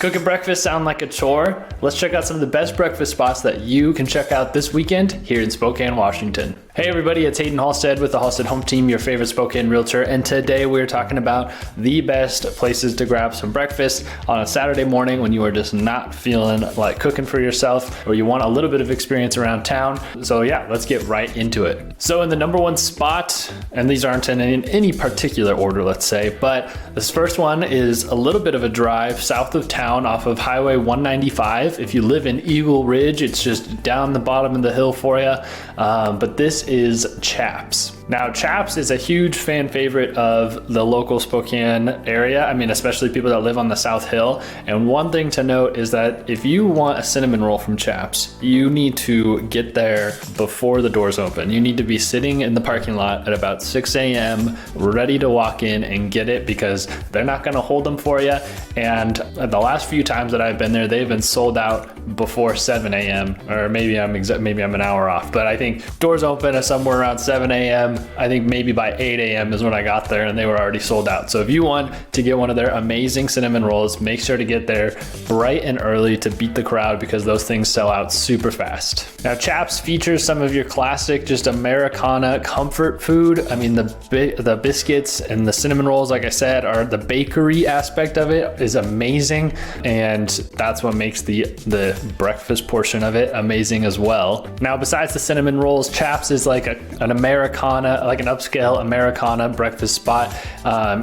Cooking breakfast sound like a chore? Let's check out some of the best breakfast spots that you can check out this weekend here in Spokane, Washington. Hey everybody, it's Haydn Halsted with the Halsted Hometeam, your favorite Spokane realtor, and today we're talking about the best places to grab some breakfast on a Saturday morning when you are just not feeling like cooking for yourself or you want a little bit of experience around town. So yeah, let's get right into it. So in the number one spot, and these aren't in any particular order, let's say, but this first one is a little bit of a drive south of town off of Highway 195. If you live in Eagle Ridge, it's just down the bottom of the hill for you. But this is Chaps. Now, Chaps is a huge fan favorite of the local Spokane area. I mean, especially people that live on the South Hill. And one thing to note is that if you want a cinnamon roll from Chaps, you need to get there before the doors open. You need to be sitting in the parking lot at about 6 a.m. ready to walk in and get it because they're not gonna hold them for you. And the last few times that I've been there, they've been sold out before 7 a.m. or maybe I'm an hour off, but I think doors open at somewhere around 7 a.m. I think maybe by 8 a.m. is when I got there and they were already sold out. So if you want to get one of their amazing cinnamon rolls, make sure to get there bright and early to beat the crowd because those things sell out super fast. Now, Chaps features some of your classic, just Americana comfort food. I mean, the biscuits and the cinnamon rolls, like I said, are the bakery aspect of it is amazing. And that's what makes the breakfast portion of it amazing as well. Now, besides the cinnamon rolls, Chaps is like an Americana, like an upscale Americana breakfast spot.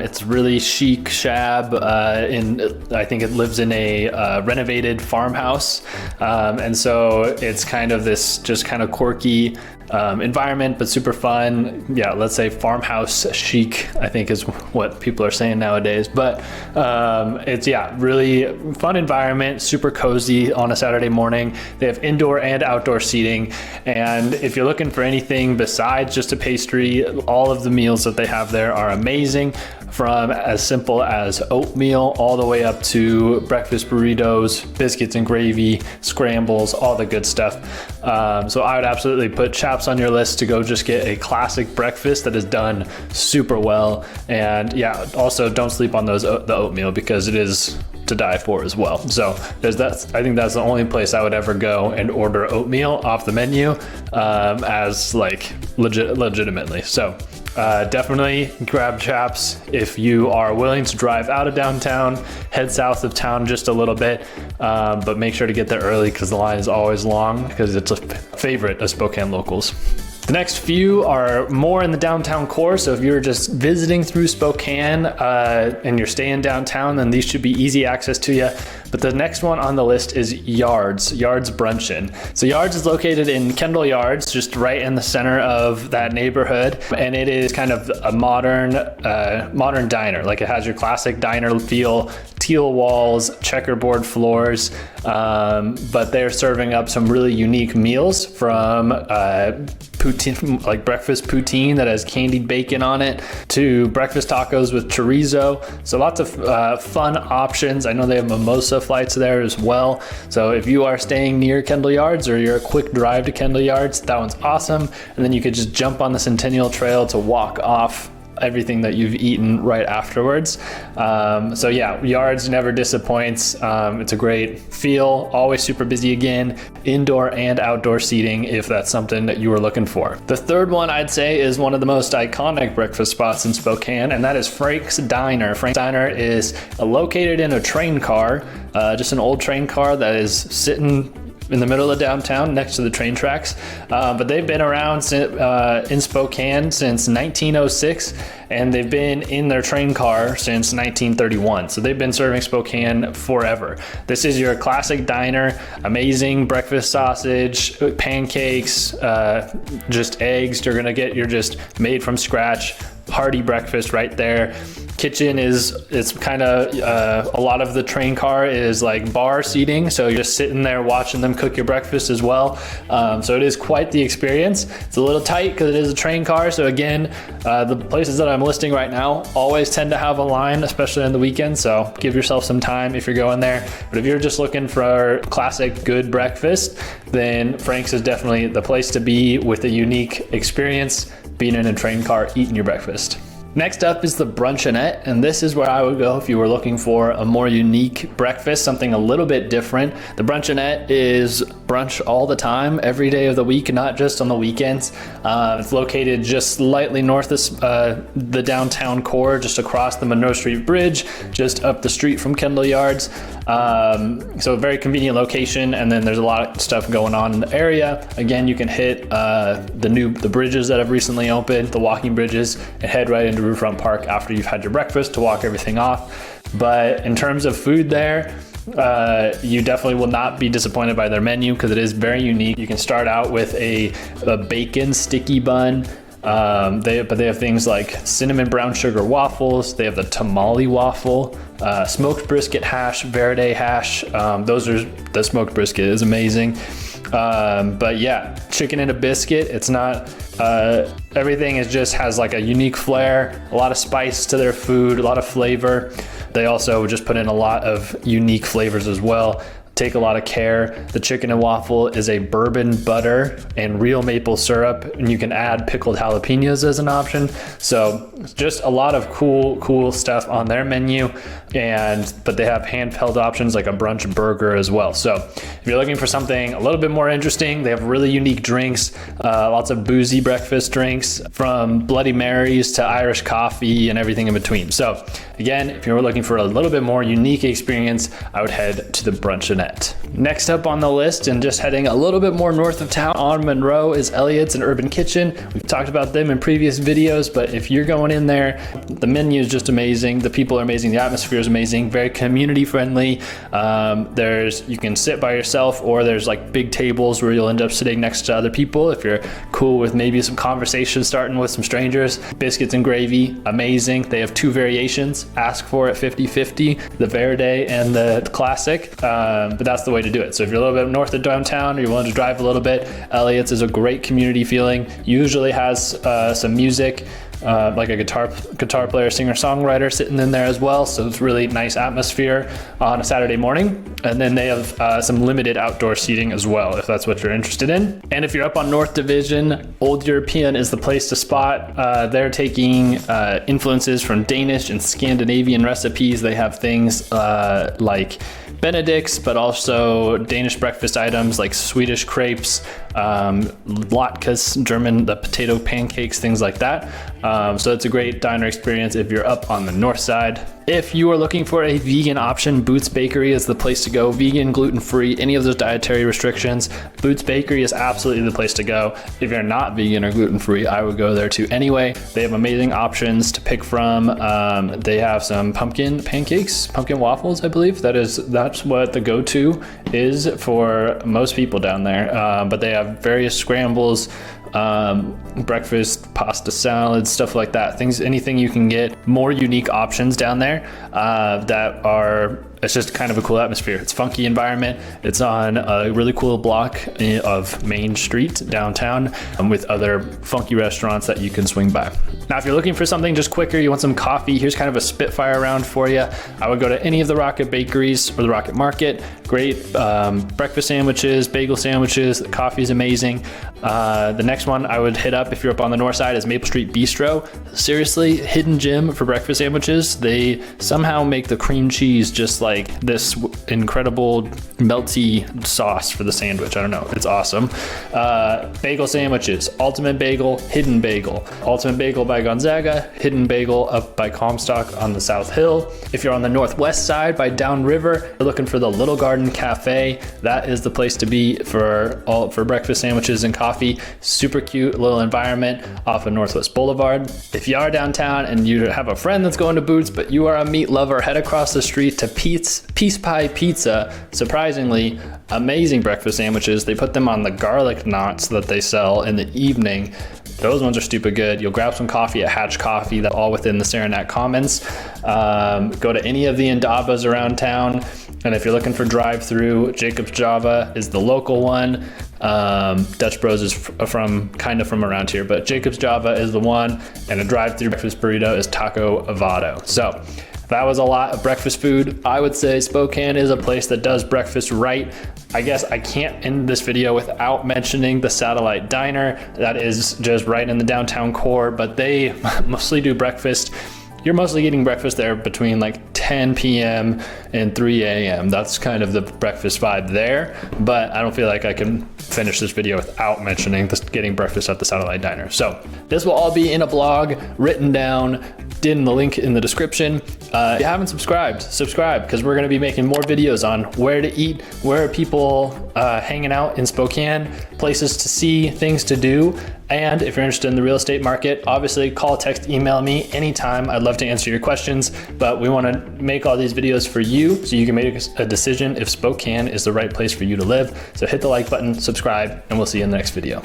It's really chic shab. I think it lives in a renovated farmhouse. And so it's kind of this just kind of quirky environment, but super fun. Yeah, let's say farmhouse chic, I think is what people are saying nowadays. But it's, yeah, really fun environment, super cozy on a Saturday morning. They have indoor and outdoor seating. And if you're looking for anything besides just a pastry, all of the meals that they have there are amazing, from as simple as oatmeal all the way up to breakfast burritos, biscuits and gravy, scrambles, all the good stuff. So I would absolutely put Chaps on your list to go just get a classic breakfast that is done super well. And yeah, also don't sleep on the oatmeal because it is to die for as well. So I think that's the only place I would ever go and order oatmeal off the menu as like legitimately. So definitely grab Chaps if you are willing to drive out of downtown, head south of town just a little bit, but make sure to get there early because the line is always long because it's a favorite of Spokane locals. The next few are more in the downtown core, so if you're just visiting through Spokane and you're staying downtown, then these should be easy access to you. But the next one on the list is Yards Bruncheon. So Yards is located in Kendall Yards, just right in the center of that neighborhood, and it is kind of a modern diner. Like it has your classic diner feel, teal walls, checkerboard floors, but they're serving up some really unique meals from poutine, like breakfast poutine that has candied bacon on it, to breakfast tacos with chorizo. So lots of fun options. I know they have mimosa flights there as well. So if you are staying near Kendall Yards or you're a quick drive to Kendall Yards, that one's awesome. And then you could just jump on the Centennial Trail to walk off everything that you've eaten right afterwards. So yeah, Yards never disappoints. It's a great feel, always super busy again, indoor and outdoor seating if that's something that you were looking for. The third one I'd say is one of the most iconic breakfast spots in Spokane, and that is Frank's Diner. Frank's Diner is located in a train car, just an old train car that is sitting in the middle of downtown next to the train tracks. But they've been around in Spokane since 1906, and they've been in their train car since 1931. So they've been serving Spokane forever. This is your classic diner, amazing breakfast sausage, pancakes, just eggs. You're just made from scratch, hearty breakfast right there. Kitchen it's kind of a lot of the train car is like bar seating, so you're just sitting there watching them cook your breakfast as well. So it is quite the experience. It's a little tight because it is a train car, so again, the places that I'm listing right now always tend to have a line, especially on the weekend, so give yourself some time if you're going there. But if you're just looking for classic good breakfast, then Frank's is definitely the place to be with a unique experience, being in a train car eating your breakfast. Next up is the Bruncheonette, and this is where I would go if you were looking for a more unique breakfast, something a little bit different. The Bruncheonette is brunch all the time, every day of the week, not just on the weekends. It's located just slightly north of the downtown core, just across the Monroe Street Bridge, just up the street from Kendall Yards. So a very convenient location, and then there's a lot of stuff going on in the area. Again, you can hit the bridges that have recently opened, the walking bridges, and head right into Riverfront Park after you've had your breakfast to walk everything off. But in terms of food there, you definitely will not be disappointed by their menu because it is very unique. You can start out with a bacon sticky bun. They have things like cinnamon brown sugar waffles. They have the tamale waffle, smoked brisket hash, verde hash. The smoked brisket is amazing. But yeah, chicken in a biscuit. It's not, everything has like a unique flair, a lot of spice to their food, a lot of flavor. They also just put in a lot of unique flavors as well. Take a lot of care. The chicken and waffle is a bourbon butter and real maple syrup, and you can add pickled jalapenos as an option. So just a lot of cool stuff on their menu, but they have handheld options like a brunch burger as well. So if you're looking for something a little bit more interesting, they have really unique drinks, lots of boozy breakfast drinks, from Bloody Marys to Irish coffee and everything in between. So again, if you're looking for a little bit more unique experience, I would head to the Bruncheonette. Next up on the list, and just heading a little bit more north of town on Monroe, is Elliotts and Urban Kitchen. We've talked about them in previous videos, but if you're going in there, the menu is just amazing. The people are amazing. The atmosphere is amazing. Very community friendly. You can sit by yourself, or there's like big tables where you'll end up sitting next to other people if you're cool with maybe some conversation starting with some strangers. Biscuits and gravy, amazing. They have two variations. Ask for it 50-50, the Verde and the Classic. But that's the way to do it. So if you're a little bit north of downtown, or you're willing to drive a little bit, Elliotts is a great community feeling. Usually has some music, like a guitar player, singer-songwriter sitting in there as well. So it's really nice atmosphere on a Saturday morning. And then they have some limited outdoor seating as well, if that's what you're interested in. And if you're up on North Division, Old European is the place to spot. They're taking influences from Danish and Scandinavian recipes. They have things like Benedict's, but also Danish breakfast items like Swedish crepes, latkes, German, the potato pancakes, things like that. So it's a great diner experience if you're up on the north side. If you are looking for a vegan option, Boots Bakery is the place to go. Vegan, gluten-free, any of those dietary restrictions, Boots Bakery is absolutely the place to go. If you're not vegan or gluten-free, I would go there too anyway. They have amazing options to pick from. They have some pumpkin pancakes, pumpkin waffles, I believe. That's what the go-to is for most people down there. But they have various scrambles, breakfast, pasta salads, stuff like that. Anything you can get. More unique options down there it's just kind of a cool atmosphere. It's funky environment. It's on a really cool block of Main Street downtown, with other funky restaurants that you can swing by. Now, if you're looking for something just quicker, you want some coffee, here's kind of a spitfire round for you. I would go to any of the Rocket Bakeries or the Rocket Market. Great breakfast sandwiches, bagel sandwiches. The coffee is amazing. The next one I would hit up if you're up on the north side is Maple Street Bistro. Seriously, hidden gem for breakfast sandwiches. They somehow make the cream cheese just like this incredible melty sauce for the sandwich. I don't know, it's awesome. Bagel sandwiches, Ultimate Bagel, Hidden Bagel. Ultimate Bagel by Gonzaga, Hidden Bagel up by Comstock on the South Hill. If you're on the northwest side by Downriver, you're looking for the Little Garden Cafe. That is the place to be for breakfast sandwiches and coffee. Super cute little environment off of Northwest Boulevard. If you are downtown and you have a friend that's going to Boots, but you are a meat lover, head across the street to Peace Pie Pizza. Surprisingly, amazing breakfast sandwiches. They put them on the garlic knots that they sell in the evening. Those ones are stupid good. You'll grab some coffee at Hatch Coffee, that's all within the Saranac Commons. Go to any of the Indabas around town. And if you're looking for drive-through, Jacob's Java is the local one. Dutch Bros is from around here, but Jacob's Java is the one, and a drive-through breakfast burrito is Taco Vado. So That was a lot of breakfast food. I would say Spokane is a place that does breakfast right. I guess I can't end this video without mentioning the Satellite Diner. That is just right in the downtown core, but they mostly do breakfast. You're mostly getting breakfast there between like 10 p.m. and 3 a.m. That's kind of the breakfast vibe there, but I don't feel like I can finish this video without mentioning this getting breakfast at the Satellite Diner. So this will all be in a blog written down, in the link in the description. If you haven't subscribed, subscribe, because we're gonna be making more videos on where to eat, where are people hanging out in Spokane, places to see, things to do. And if you're interested in the real estate market, obviously call, text, email me anytime. I'd love to answer your questions, but we wanna make all these videos for you so you can make a decision if Spokane is the right place for you to live. So hit the like button, subscribe, and we'll see you in the next video.